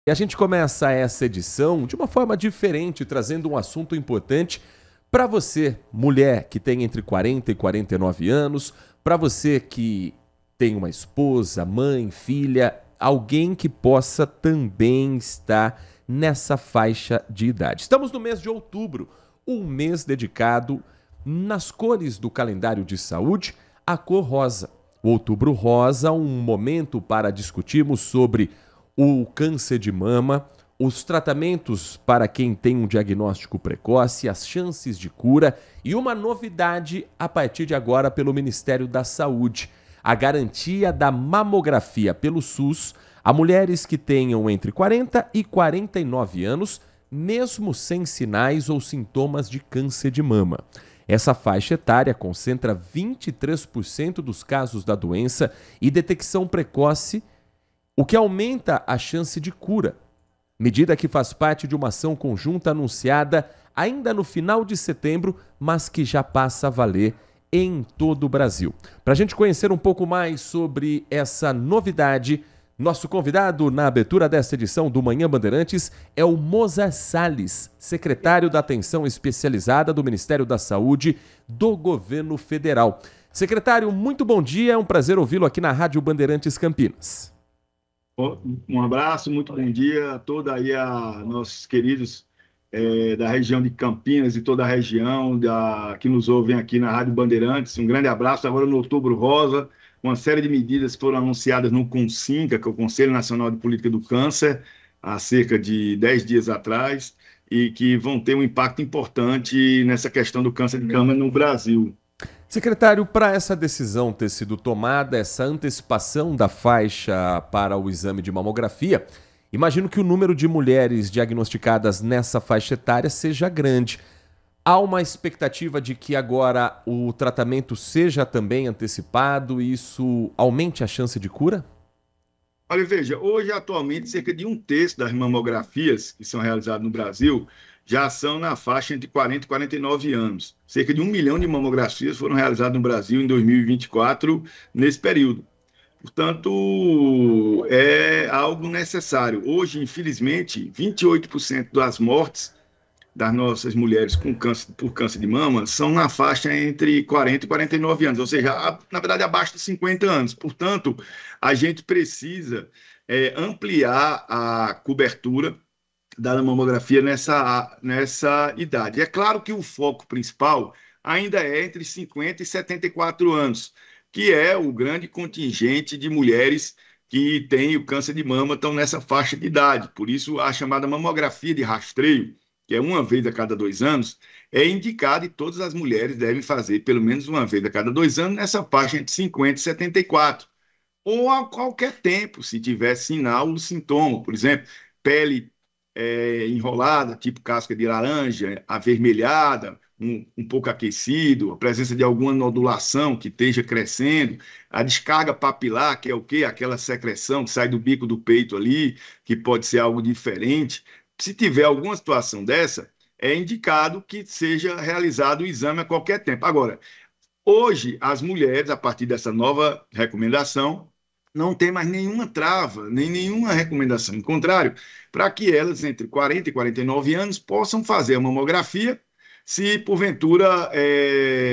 E a gente começa essa edição de uma forma diferente, trazendo um assunto importante para você, mulher que tem entre 40 e 49 anos, para você que tem uma esposa, mãe, filha, alguém que possa também estar nessa faixa de idade. Estamos no mês de outubro, um mês dedicado nas cores do calendário de saúde à cor rosa. O Outubro Rosa, um momento para discutirmos sobre o câncer de mama, os tratamentos para quem tem um diagnóstico precoce, as chances de cura e uma novidade a partir de agora pelo Ministério da Saúde, a garantia da mamografia pelo SUS a mulheres que tenham entre 40 e 49 anos, mesmo sem sinais ou sintomas de câncer de mama. Essa faixa etária concentra 23% dos casos da doença e detecção precoce, o que aumenta a chance de cura. Medida que faz parte de uma ação conjunta anunciada ainda no final de setembro, mas que já passa a valer em todo o Brasil. Para a gente conhecer um pouco mais sobre essa novidade, nosso convidado na abertura desta edição do Manhã Bandeirantes é o Moza Salles, secretário da Atenção Especializada do Ministério da Saúde do Governo Federal. Secretário, muito bom dia, é um prazer ouvi-lo aqui na Rádio Bandeirantes Campinas. Um abraço, muito bom dia a todos aí a nossos queridos da região de Campinas e toda a região que nos ouvem aqui na Rádio Bandeirantes. Um grande abraço agora no Outubro Rosa, uma série de medidas que foram anunciadas no CONCINCA, que é o Conselho Nacional de Política do Câncer, há cerca de 10 dias atrás, e que vão ter um impacto importante nessa questão do câncer de mama no Brasil. Secretário, para essa decisão ter sido tomada, essa antecipação da faixa para o exame de mamografia, imagino que o número de mulheres diagnosticadas nessa faixa etária seja grande. Há uma expectativa de que agora o tratamento seja também antecipado e isso aumente a chance de cura? Olha, veja, hoje atualmente cerca de 1/3 das mamografias que são realizadas no Brasil já são na faixa entre 40 e 49 anos. Cerca de 1 milhão de mamografias foram realizadas no Brasil em 2024, nesse período. Portanto, é algo necessário. Hoje, infelizmente, 28% das mortes das nossas mulheres com câncer, por câncer de mama são na faixa entre 40 e 49 anos, ou seja, na verdade, abaixo de 50 anos. Portanto, a gente precisa ampliar a cobertura da mamografia nessa idade. É claro que o foco principal ainda é entre 50 e 74 anos, que é o grande contingente de mulheres que têm o câncer de mama, estão nessa faixa de idade. Por isso, a chamada mamografia de rastreio, que é uma vez a cada 2 anos, é indicada e todas as mulheres devem fazer pelo menos uma vez a cada 2 anos nessa faixa entre 50 e 74. Ou a qualquer tempo, se tiver sinal ou sintoma. Por exemplo, pele enrolada, tipo casca de laranja, avermelhada, um pouco aquecido, a presença de alguma nodulação que esteja crescendo, a descarga papilar, que é o quê? Aquela secreção que sai do bico do peito ali, que pode ser algo diferente. Se tiver alguma situação dessa, é indicado que seja realizado o exame a qualquer tempo. Agora, hoje, as mulheres, a partir dessa nova recomendação, não tem mais nenhuma trava, nem nenhuma recomendação. Ao contrário, para que elas, entre 40 e 49 anos, possam fazer a mamografia, se porventura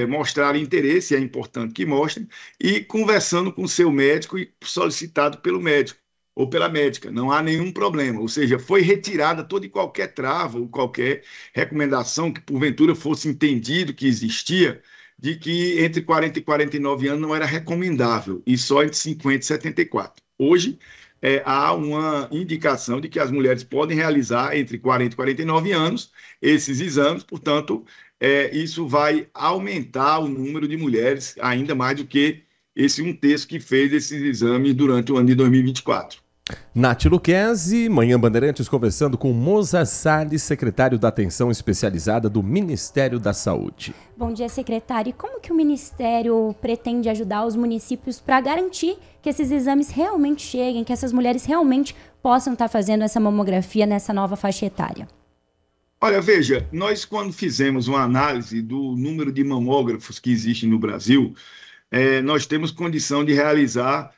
mostrarem interesse, é importante que mostrem, e conversando com o seu médico e solicitado pelo médico ou pela médica, não há nenhum problema. Ou seja, foi retirada toda e qualquer trava ou qualquer recomendação que porventura fosse entendido que existia, de que entre 40 e 49 anos não era recomendável, e só entre 50 e 74. Hoje, há uma indicação de que as mulheres podem realizar entre 40 e 49 anos esses exames, portanto, isso vai aumentar o número de mulheres ainda mais do que esse 1/3 que fez esses exames durante o ano de 2024. Nath Luquezzi, Manhã Bandeirantes, conversando com Moza Salles, secretário da Atenção Especializada do Ministério da Saúde. Bom dia, secretário. E como que o Ministério pretende ajudar os municípios para garantir que esses exames realmente cheguem, que essas mulheres realmente possam estar fazendo essa mamografia nessa nova faixa etária? Olha, veja, nós quando fizemos uma análise do número de mamógrafos que existem no Brasil, nós temos condição de realizar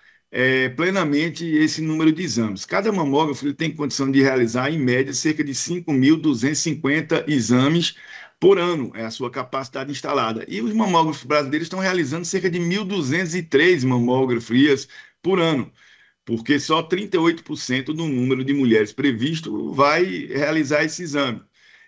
plenamente esse número de exames. Cada mamógrafo ele tem condição de realizar, em média, cerca de 5.250 exames por ano, é a sua capacidade instalada. E os mamógrafos brasileiros estão realizando cerca de 1.203 mamografias por ano, porque só 38% do número de mulheres previsto vai realizar esse exame.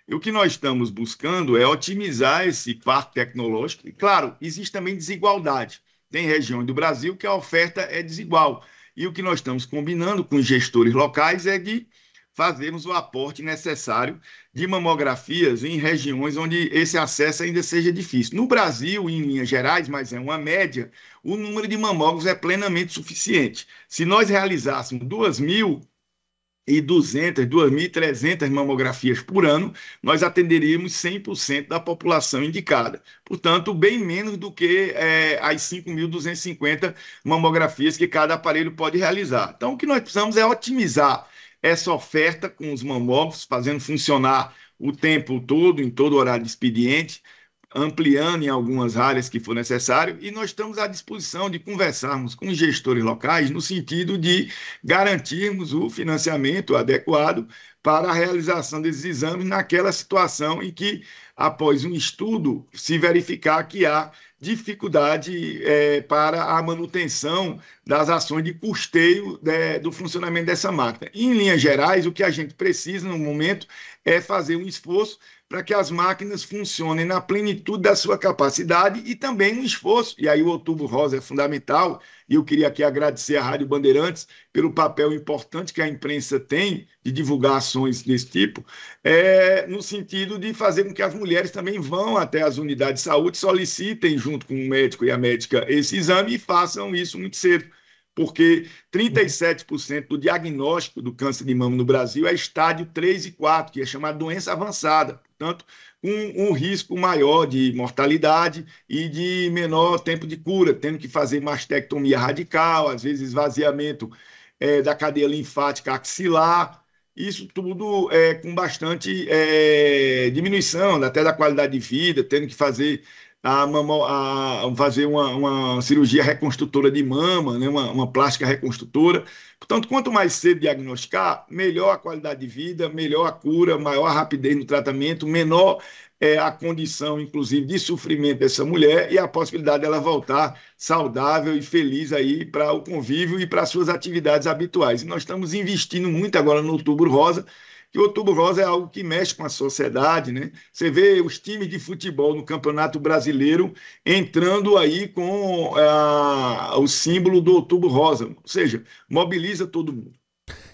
E o que nós estamos buscando é otimizar esse parque tecnológico. E, claro, existe também desigualdade. Tem regiões do Brasil que a oferta é desigual. E o que nós estamos combinando com os gestores locais é de fazermos o aporte necessário de mamografias em regiões onde esse acesso ainda seja difícil. No Brasil, em linhas gerais, mas é uma média, o número de mamógrafos é plenamente suficiente. Se nós realizássemos 2.300 mamografias por ano, nós atenderíamos 100% da população indicada. Portanto, bem menos do que as 5.250 mamografias que cada aparelho pode realizar. Então, o que nós precisamos é otimizar essa oferta com os mamógrafos, fazendo funcionar o tempo todo, em todo horário de expediente, ampliando em algumas áreas que for necessário, e nós estamos à disposição de conversarmos com os gestores locais no sentido de garantirmos o financiamento adequado para a realização desses exames naquela situação em que, após um estudo, se verificar que há dificuldade para a manutenção das ações de custeio do funcionamento dessa máquina. Em linhas gerais, o que a gente precisa no momento é fazer um esforço para que as máquinas funcionem na plenitude da sua capacidade e também um esforço, e aí o Outubro Rosa é fundamental, e eu queria aqui agradecer à Rádio Bandeirantes pelo papel importante que a imprensa tem de divulgar ações desse tipo, no sentido de fazer com que as mulheres também vão até as unidades de saúde, solicitem junto com o médico e a médica esse exame e façam isso muito cedo, porque 37% do diagnóstico do câncer de mama no Brasil é estádio 3 e 4, que é chamada doença avançada, portanto, um risco maior de mortalidade e de menor tempo de cura, tendo que fazer mastectomia radical, às vezes esvaziamento da cadeia linfática axilar, isso tudo com bastante diminuição até da qualidade de vida, tendo que fazer fazer uma cirurgia reconstrutora de mama, né, uma plástica reconstrutora. Portanto, quanto mais cedo diagnosticar, melhor a qualidade de vida, melhor a cura, maior a rapidez no tratamento, menor a condição, inclusive, de sofrimento dessa mulher e a possibilidade dela voltar saudável e feliz aí para o convívio e para as suas atividades habituais. E nós estamos investindo muito agora no Outubro Rosa, que o Outubro Rosa é algo que mexe com a sociedade, né? Você vê os times de futebol no Campeonato Brasileiro entrando aí com o símbolo do Outubro Rosa, ou seja, mobiliza todo mundo.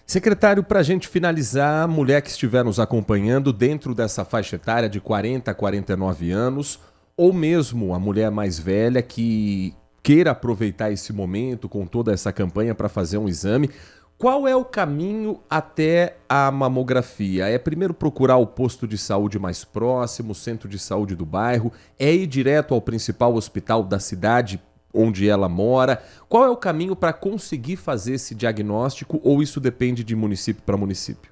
Secretário, para a gente finalizar, a mulher que estiver nos acompanhando dentro dessa faixa etária de 40 a 49 anos, ou mesmo a mulher mais velha que queira aproveitar esse momento com toda essa campanha para fazer um exame, qual é o caminho até a mamografia? É primeiro procurar o posto de saúde mais próximo, o centro de saúde do bairro? É ir direto ao principal hospital da cidade onde ela mora? Qual é o caminho para conseguir fazer esse diagnóstico ou isso depende de município para município?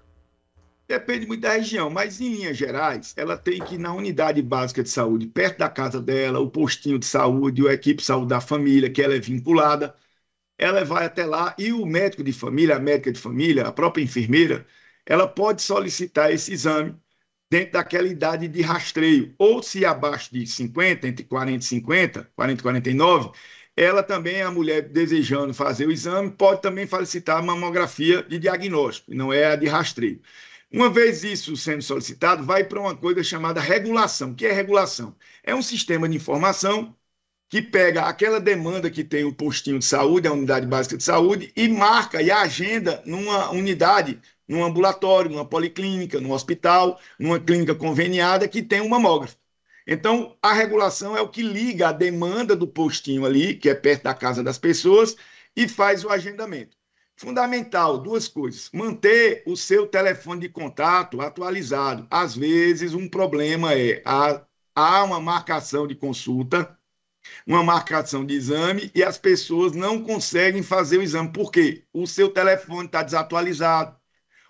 Depende muito da região, mas em linhas gerais, ela tem que ir na unidade básica de saúde, perto da casa dela, o postinho de saúde, a equipe de saúde da família, que ela é vinculada. Ela vai até lá e o médico de família, a médica de família, a própria enfermeira, ela pode solicitar esse exame dentro daquela idade de rastreio. Ou se abaixo de 50, entre 40 e 50, 40 e 49, ela também, a mulher desejando fazer o exame, pode também solicitar a mamografia de diagnóstico, não é a de rastreio. Uma vez isso sendo solicitado, vai para uma coisa chamada regulação. O que é regulação? É um sistema de informação que pega aquela demanda que tem o postinho de saúde, a unidade básica de saúde, e marca e agenda numa unidade, num ambulatório, numa policlínica, num hospital, numa clínica conveniada que tem um mamógrafo. Então, a regulação é o que liga a demanda do postinho ali, que é perto da casa das pessoas, e faz o agendamento. Fundamental, duas coisas. Manter o seu telefone de contato atualizado. Às vezes, um problema há uma marcação de consulta, uma marcação de exame e as pessoas não conseguem fazer o exame. Por quê? O seu telefone está desatualizado,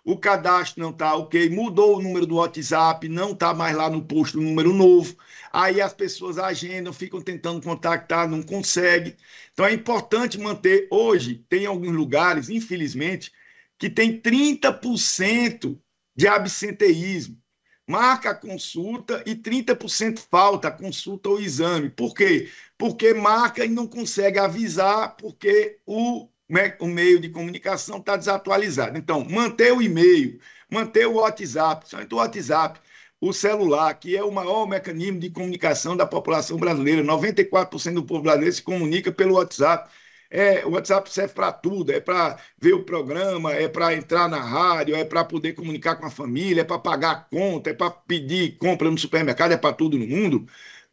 o cadastro não está ok, mudou o número do WhatsApp, não está mais lá no posto o número novo, aí as pessoas agendam, ficam tentando contactar, não conseguem. Então é importante manter, hoje tem alguns lugares, infelizmente, que tem 30% de absenteísmo. Marca a consulta e 30% falta a consulta ou exame. Por quê? Porque marca e não consegue avisar, porque o meio de comunicação está desatualizado. Então, manter o e-mail, manter o WhatsApp, principalmente o WhatsApp, o celular, que é o maior mecanismo de comunicação da população brasileira. 94% do povo brasileiro se comunica pelo WhatsApp. O WhatsApp serve para tudo, é para ver o programa, é para entrar na rádio, é para poder comunicar com a família, é para pagar a conta, é para pedir compra no supermercado, é para tudo no mundo.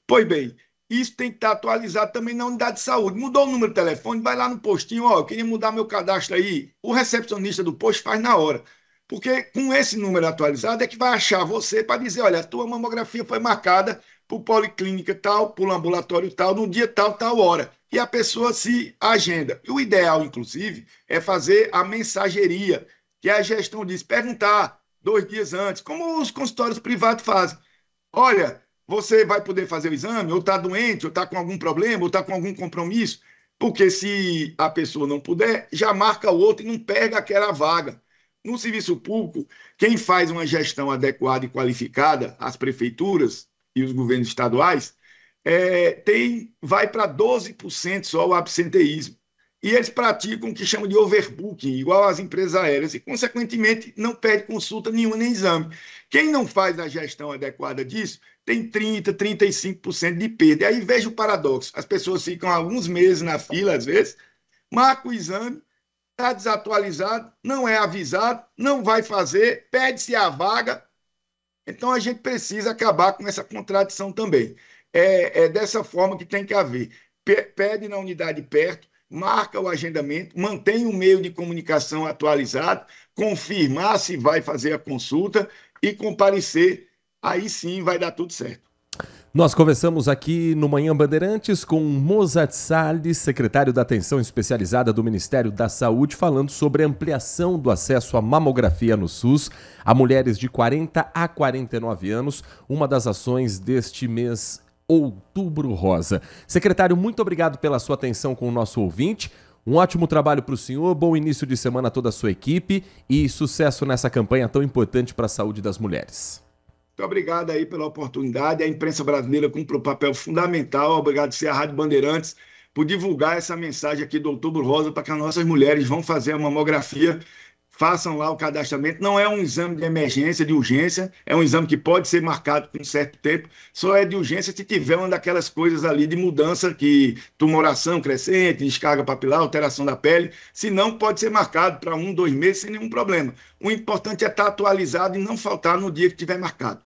Pois bem, isso tem que estar atualizado também na unidade de saúde. Mudou o número de telefone, vai lá no postinho, eu queria mudar meu cadastro aí. O recepcionista do posto faz na hora. Porque com esse número atualizado é que vai achar você para dizer, olha, a tua mamografia foi marcada por policlínica tal, por ambulatório tal, no dia tal, tal hora. E a pessoa se agenda. E o ideal, inclusive, é fazer a mensageria, que a gestão diz, perguntar 2 dias antes, como os consultórios privados fazem. Olha, você vai poder fazer o exame, ou está doente, ou está com algum problema, ou está com algum compromisso, porque se a pessoa não puder, já marca o outro e não pega aquela vaga. No serviço público, quem faz uma gestão adequada e qualificada, as prefeituras e os governos estaduais, vai para 12% só o absenteísmo. E eles praticam o que chamam de overbooking, igual às empresas aéreas, e, consequentemente, não pede consulta nenhuma nem exame. Quem não faz a gestão adequada disso, tem 30%, 35% de perda. E aí veja o paradoxo. As pessoas ficam alguns meses na fila, às vezes, marca o exame, está desatualizado, não é avisado, não vai fazer, pede-se a vaga. Então, a gente precisa acabar com essa contradição também. É dessa forma que tem que haver. Pede na unidade perto, marca o agendamento, mantém o meio de comunicação atualizado, confirmar se vai fazer a consulta e comparecer, aí sim vai dar tudo certo. Nós conversamos aqui no Manhã Bandeirantes com Mozart Salles, secretário da Atenção Especializada do Ministério da Saúde, falando sobre a ampliação do acesso à mamografia no SUS a mulheres de 40 a 49 anos, uma das ações deste mês Outubro Rosa. Secretário, muito obrigado pela sua atenção com o nosso ouvinte. Um ótimo trabalho para o senhor, bom início de semana a toda a sua equipe e sucesso nessa campanha tão importante para a saúde das mulheres. Muito obrigado aí pela oportunidade. A imprensa brasileira cumpre um papel fundamental. Obrigado a Rádio Bandeirantes por divulgar essa mensagem aqui do Outubro Rosa para que as nossas mulheres vão fazer a mamografia, façam lá o cadastramento. Não é um exame de emergência, de urgência, é um exame que pode ser marcado com um certo tempo, só é de urgência se tiver uma daquelas coisas ali de mudança, que tumoração crescente, descarga papilar, alteração da pele, se não pode ser marcado para 1, 2 meses sem nenhum problema. O importante é estar atualizado e não faltar no dia que tiver marcado.